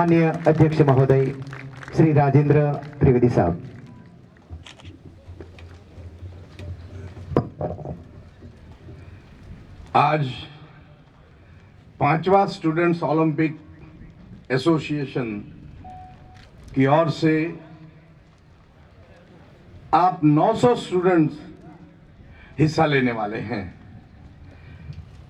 माननीय अध्यक्ष महोदय श्री राजेंद्र त्रिवेदी साहब। आज 5वां स्टूडेंट्स ओलंपिक एसोसिएशन की ओर से आप 900 स्टूडेंट्स हिस्सा लेने वाले हैं।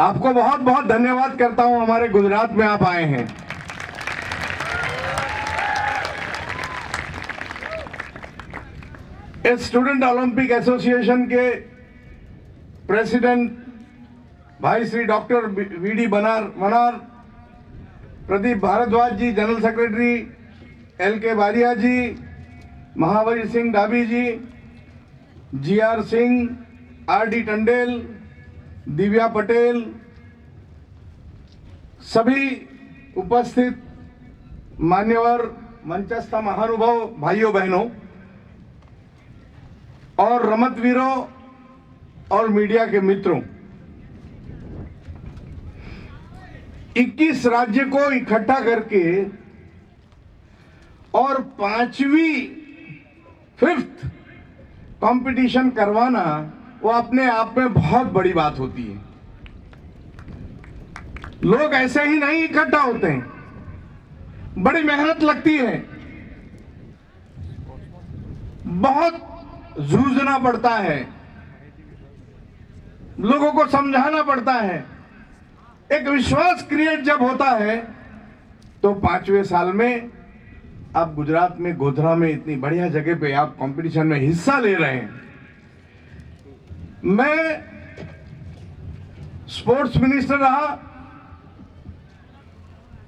आपको बहुत बहुत धन्यवाद करता हूं, हमारे गुजरात में आप आए हैं। इस स्टूडेंट ओलंपिक एसोसिएशन के प्रेसिडेंट भाई श्री डॉक्टर वीडी मनार, प्रदीप भारद्वाज जी, जनरल सेक्रेटरी LK बारिया जी, महावीर सिंह डाबी जी, GR सिंह, RD टंडेल, दिव्या पटेल, सभी उपस्थित मान्यवर मंचस्थ महानुभाव भाइयों बहनों और रमतवीरों और मीडिया के मित्रों, 21 राज्य को इकट्ठा करके और 5th कंपटीशन करवाना वो अपने आप में बहुत बड़ी बात होती है। लोग ऐसे ही नहीं इकट्ठा होते हैं, बड़ी मेहनत लगती है, बहुत जूझना पड़ता है, लोगों को समझाना पड़ता है। एक विश्वास क्रिएट जब होता है तो 5वें साल में आप गुजरात में गोधरा में इतनी बढ़िया जगह पे आप कंपटीशन में हिस्सा ले रहे हैं। मैं स्पोर्ट्स मिनिस्टर रहा,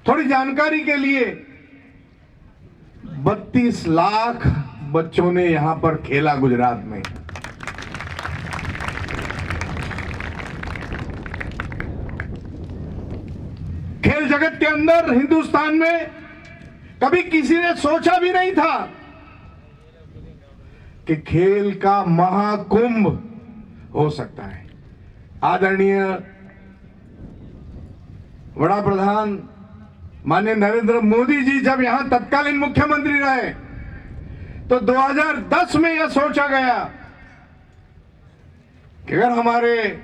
थोड़ी जानकारी के लिए 32 लाख बच्चों ने यहां पर खेला गुजरात में। खेल जगत के अंदर हिंदुस्तान में कभी किसी ने सोचा भी नहीं था कि खेल का महाकुंभ हो सकता है। आदरणीय वड़ा प्रधान माननीय नरेंद्र मोदी जी जब यहां तत्कालीन मुख्यमंत्री रहे तो 2010 में यह सोचा गया कि अगर हमारे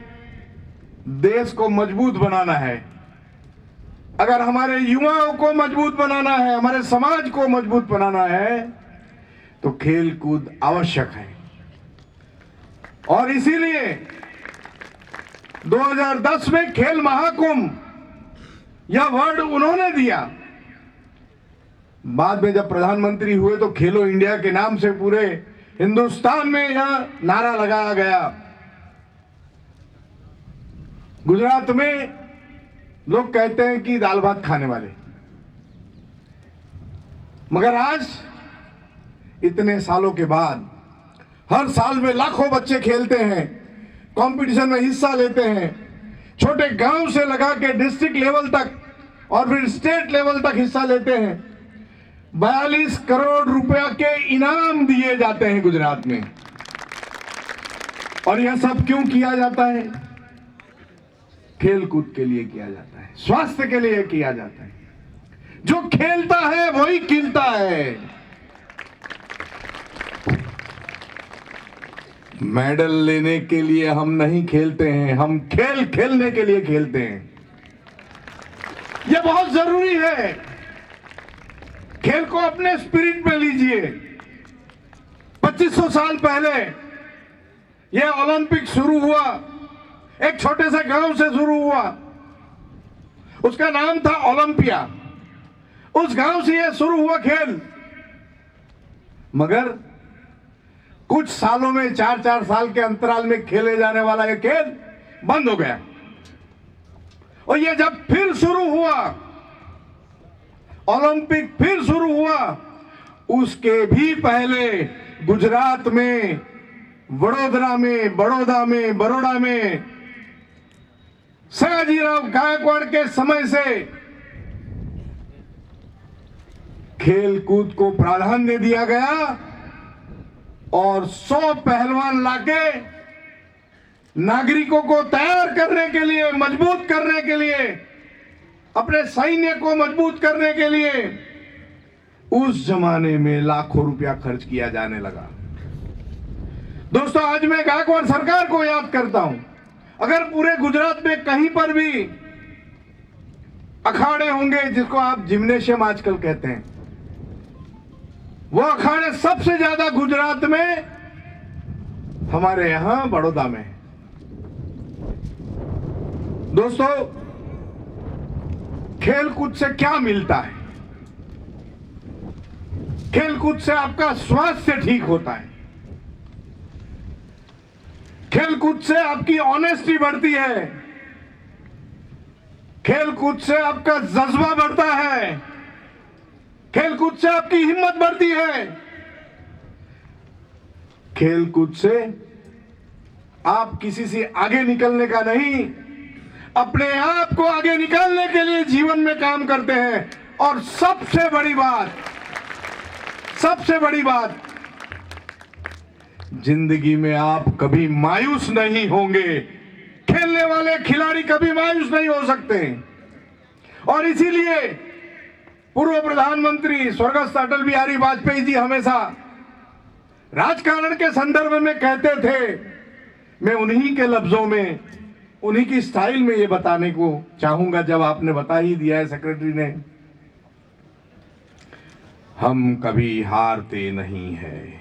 देश को मजबूत बनाना है, अगर हमारे युवाओं को मजबूत बनाना है, हमारे समाज को मजबूत बनाना है, तो खेल कूद आवश्यक है। और इसीलिए 2010 में खेल महाकुंभ यह वर्ड उन्होंने दिया। बाद में जब प्रधानमंत्री हुए तो खेलो इंडिया के नाम से पूरे हिंदुस्तान में यह नारा लगाया गया। गुजरात में लोग कहते हैं कि दाल भात खाने वाले, मगर आज इतने सालों के बाद हर साल में लाखों बच्चे खेलते हैं, कंपटीशन में हिस्सा लेते हैं, छोटे गांव से लगा के डिस्ट्रिक्ट लेवल तक और फिर स्टेट लेवल तक हिस्सा लेते हैं। 42 करोड़ रुपया के इनाम दिए जाते हैं गुजरात में। और यह सब क्यों किया जाता है? खेल कूद के लिए किया जाता है, स्वास्थ्य के लिए किया जाता है। जो खेलता है वही खिलता है। मेडल लेने के लिए हम नहीं खेलते हैं, हम खेल खेलने के लिए खेलते हैं। यह बहुत जरूरी है। खेल को अपने स्पिरिट में लीजिए। 2500 साल पहले यह ओलंपिक शुरू हुआ, एक छोटे से गांव से शुरू हुआ, उसका नाम था ओलंपिया। उस गांव से यह शुरू हुआ खेल, मगर कुछ सालों में 4-4 साल के अंतराल में खेले जाने वाला यह खेल बंद हो गया। और यह जब फिर शुरू हुआ, ओलंपिक फिर शुरू हुआ, उसके भी पहले गुजरात में, बड़ोदा में सयाजीराव गायकवाड़ के समय से खेल कूद को प्राधान्य दिया गया और 100 पहलवान लाके नागरिकों को तैयार करने के लिए, मजबूत करने के लिए, अपने सैन्य को मजबूत करने के लिए उस जमाने में लाखों रुपया खर्च किया जाने लगा। दोस्तों, आज मैं गायकवाड़ सरकार को याद करता हूं। अगर पूरे गुजरात में कहीं पर भी अखाड़े होंगे, जिसको आप जिम्नेशियम आजकल कहते हैं, वो अखाड़े सबसे ज्यादा गुजरात में हमारे यहां बड़ौदा में। दोस्तों, खेलकूद से क्या मिलता है? खेलकूद से आपका स्वास्थ्य ठीक होता है, खेलकूद से आपकी ऑनेस्टी बढ़ती है, खेलकूद से आपका जज्बा बढ़ता है, खेलकूद से आपकी हिम्मत बढ़ती है, खेलकूद से आप किसी से आगे निकलने का नहीं, अपने आप को आगे निकालने के लिए जीवन में काम करते हैं। और सबसे बड़ी बात, जिंदगी में आप कभी मायूस नहीं होंगे। खेलने वाले खिलाड़ी कभी मायूस नहीं हो सकते। और इसीलिए पूर्व प्रधानमंत्री स्वर्गस्थ अटल बिहारी वाजपेयी जी हमेशा राजकारण के संदर्भ में कहते थे, मैं उन्हीं के लफ्जों में, उन्हीं की स्टाइल में ये बताने को चाहूंगा, जब आपने बता ही दिया है सेक्रेटरी ने, हम कभी हारते नहीं हैं,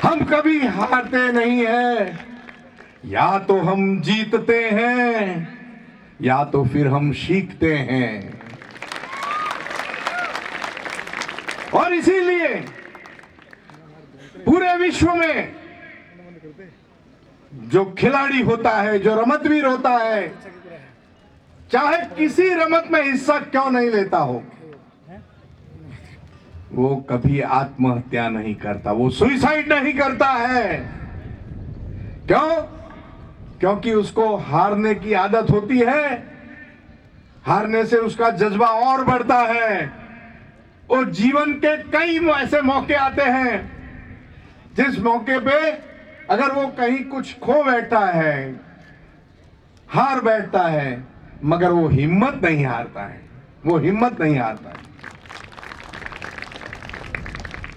हम कभी हारते नहीं हैं। या तो हम जीतते हैं या तो फिर हम सीखते हैं। और इसीलिए पूरे विश्व में जो खिलाड़ी होता है, जो रमतवीर होता है, चाहे किसी रमत में हिस्सा क्यों नहीं लेता हो, वो कभी आत्महत्या नहीं करता, वो सुसाइड नहीं करता है। क्यों? क्योंकि उसको हारने की आदत होती है, हारने से उसका जज्बा और बढ़ता है। और जीवन के कई ऐसे मौके आते हैं जिस मौके पे अगर वो कहीं कुछ खो बैठता है, हार बैठता है, मगर वो हिम्मत नहीं हारता है, वो हिम्मत नहीं हारता है।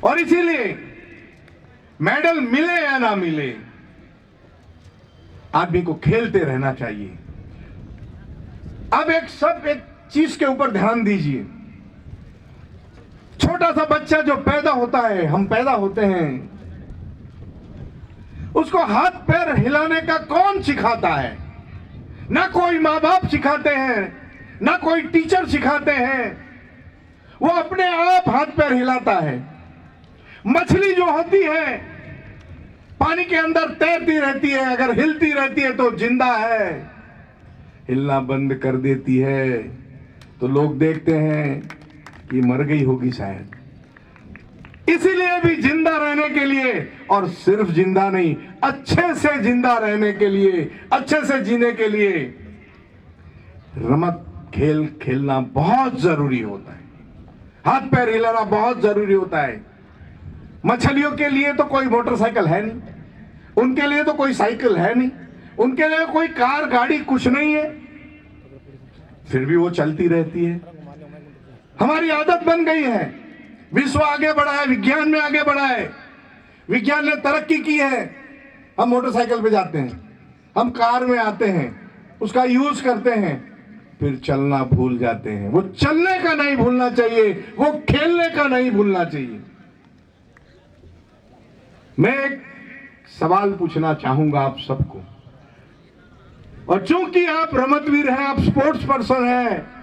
और इसीलिए मेडल मिले या ना मिले, आदमी को खेलते रहना चाहिए। अब एक चीज के ऊपर ध्यान दीजिए। छोटा सा बच्चा जो पैदा होता है, हम पैदा होते हैं, उसको हाथ पैर हिलाने का कौन सिखाता है? ना कोई माँ बाप सिखाते हैं, ना कोई टीचर सिखाते हैं, वो अपने आप हाथ पैर हिलाता है। मछली जो होती है पानी के अंदर तैरती रहती है, अगर हिलती रहती है तो जिंदा है, हिलना बंद कर देती है तो लोग देखते हैं कि मर गई होगी शायद। इसीलिए भी जिंदा रहने के लिए, और सिर्फ जिंदा नहीं, अच्छे से जिंदा रहने के लिए, अच्छे से जीने के लिए रमत खेल खेलना बहुत जरूरी होता है, हाथ पैर हिलाना बहुत जरूरी होता है। मछलियों के लिए तो कोई मोटरसाइकिल है नहीं, उनके लिए तो कोई साइकिल है नहीं, उनके लिए कोई कार गाड़ी कुछ नहीं है, फिर भी वो चलती रहती है। हमारी आदत बन गई है। विश्व आगे बढ़ा है, विज्ञान में आगे बढ़ा है, विज्ञान ने तरक्की की है। हम मोटरसाइकिल पे जाते हैं, हम कार में आते हैं, उसका यूज करते हैं, फिर चलना भूल जाते हैं। वो चलने का नहीं भूलना चाहिए, वो खेलने का नहीं भूलना चाहिए। मैं एक सवाल पूछना चाहूंगा आप सबको, और चूंकि आप रमतवीर हैं, आप स्पोर्ट्स पर्सन हैं,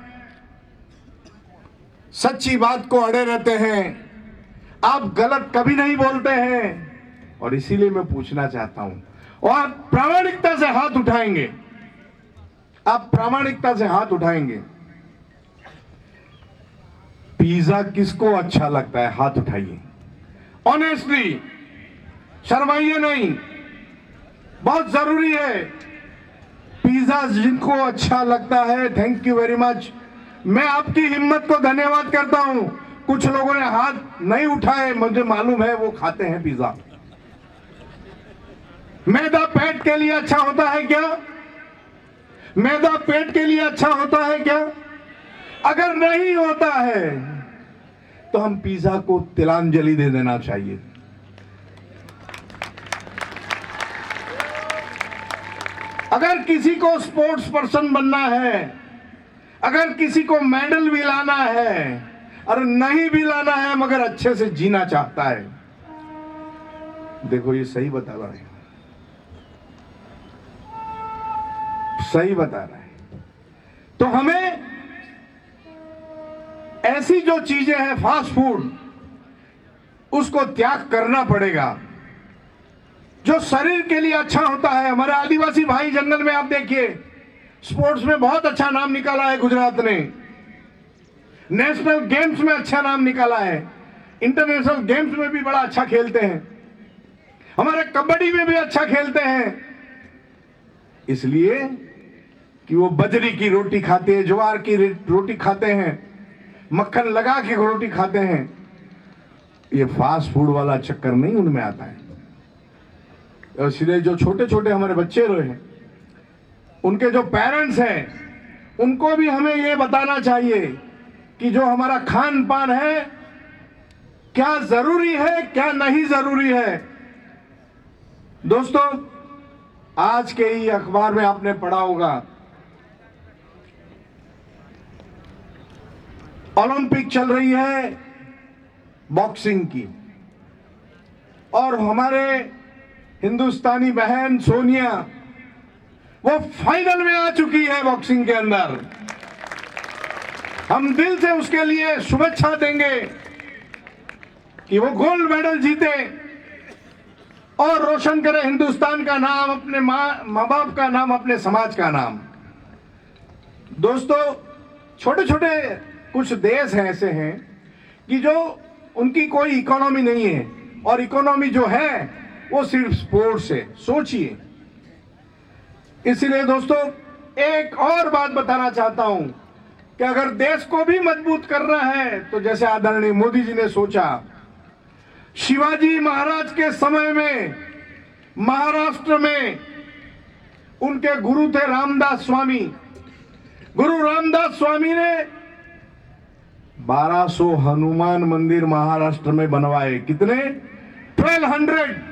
सच्ची बात को अड़े रहते हैं, आप गलत कभी नहीं बोलते हैं, और इसीलिए मैं पूछना चाहता हूं, और आप प्रामाणिकता से हाथ उठाएंगे, आप प्रामाणिकता से हाथ उठाएंगे। पिज्जा किसको अच्छा लगता है? हाथ उठाइए, ऑनेस्टली, शर्माइए नहीं, बहुत जरूरी है। पिज्जा जिनको अच्छा लगता है, थैंक यू वेरी मच। मैं आपकी हिम्मत को धन्यवाद करता हूं। कुछ लोगों ने हाथ नहीं उठाए, मुझे मालूम है वो खाते हैं पिज्जा। मैदा पेट के लिए अच्छा होता है क्या? मैदा पेट के लिए अच्छा होता है क्या? अगर नहीं होता है तो हम पिज्जा को तिलांजलि दे देना चाहिए। अगर किसी को स्पोर्ट्स पर्सन बनना है, अगर किसी को मेडल भी लाना है और नहीं भी लाना है मगर अच्छे से जीना चाहता है, देखो ये सही बता रहा है, सही बता रहा है। तो हमें ऐसी जो चीजें हैं फास्ट फूड, उसको त्याग करना पड़ेगा जो शरीर के लिए अच्छा होता है। हमारे आदिवासी भाई जंगल में आप देखिए, स्पोर्ट्स में बहुत अच्छा नाम निकाला है गुजरात ने, नेशनल गेम्स में अच्छा नाम निकाला है, इंटरनेशनल गेम्स में भी बड़ा अच्छा खेलते हैं, हमारे कबड्डी में भी अच्छा खेलते हैं, इसलिए कि वो बजरी की रोटी खाते हैं, ज्वार की रोटी खाते हैं, मक्खन लगा के रोटी खाते हैं। ये फास्ट फूड वाला चक्कर नहीं उनमें आता है। और इसलिए जो छोटे छोटे हमारे बच्चे रहे हैं, उनके जो पेरेंट्स हैं, उनको भी हमें ये बताना चाहिए कि जो हमारा खान पान है क्या जरूरी है, क्या नहीं जरूरी है। दोस्तों, आज के ही अखबार में आपने पढ़ा होगा, ओलंपिक चल रही है बॉक्सिंग की, और हमारे हिंदुस्तानी बहन सोनिया वो फाइनल में आ चुकी है बॉक्सिंग के अंदर। हम दिल से उसके लिए शुभेच्छा देंगे कि वो गोल्ड मेडल जीते और रोशन करे हिंदुस्तान का नाम, अपने माँ बाप का नाम, अपने समाज का नाम। दोस्तों, छोटे छोटे कुछ देश हैं ऐसे हैं कि जो उनकी कोई इकोनॉमी नहीं है, और इकोनॉमी जो है वो सिर्फ स्पोर्ट्स है। सोचिए। इसलिए दोस्तों, एक और बात बताना चाहता हूं कि अगर देश को भी मजबूत करना है तो जैसे आदरणीय मोदी जी ने सोचा, शिवाजी महाराज के समय में महाराष्ट्र में उनके गुरु थे रामदास स्वामी। गुरु रामदास स्वामी ने 1200 हनुमान मंदिर महाराष्ट्र में बनवाए। कितने? 1200।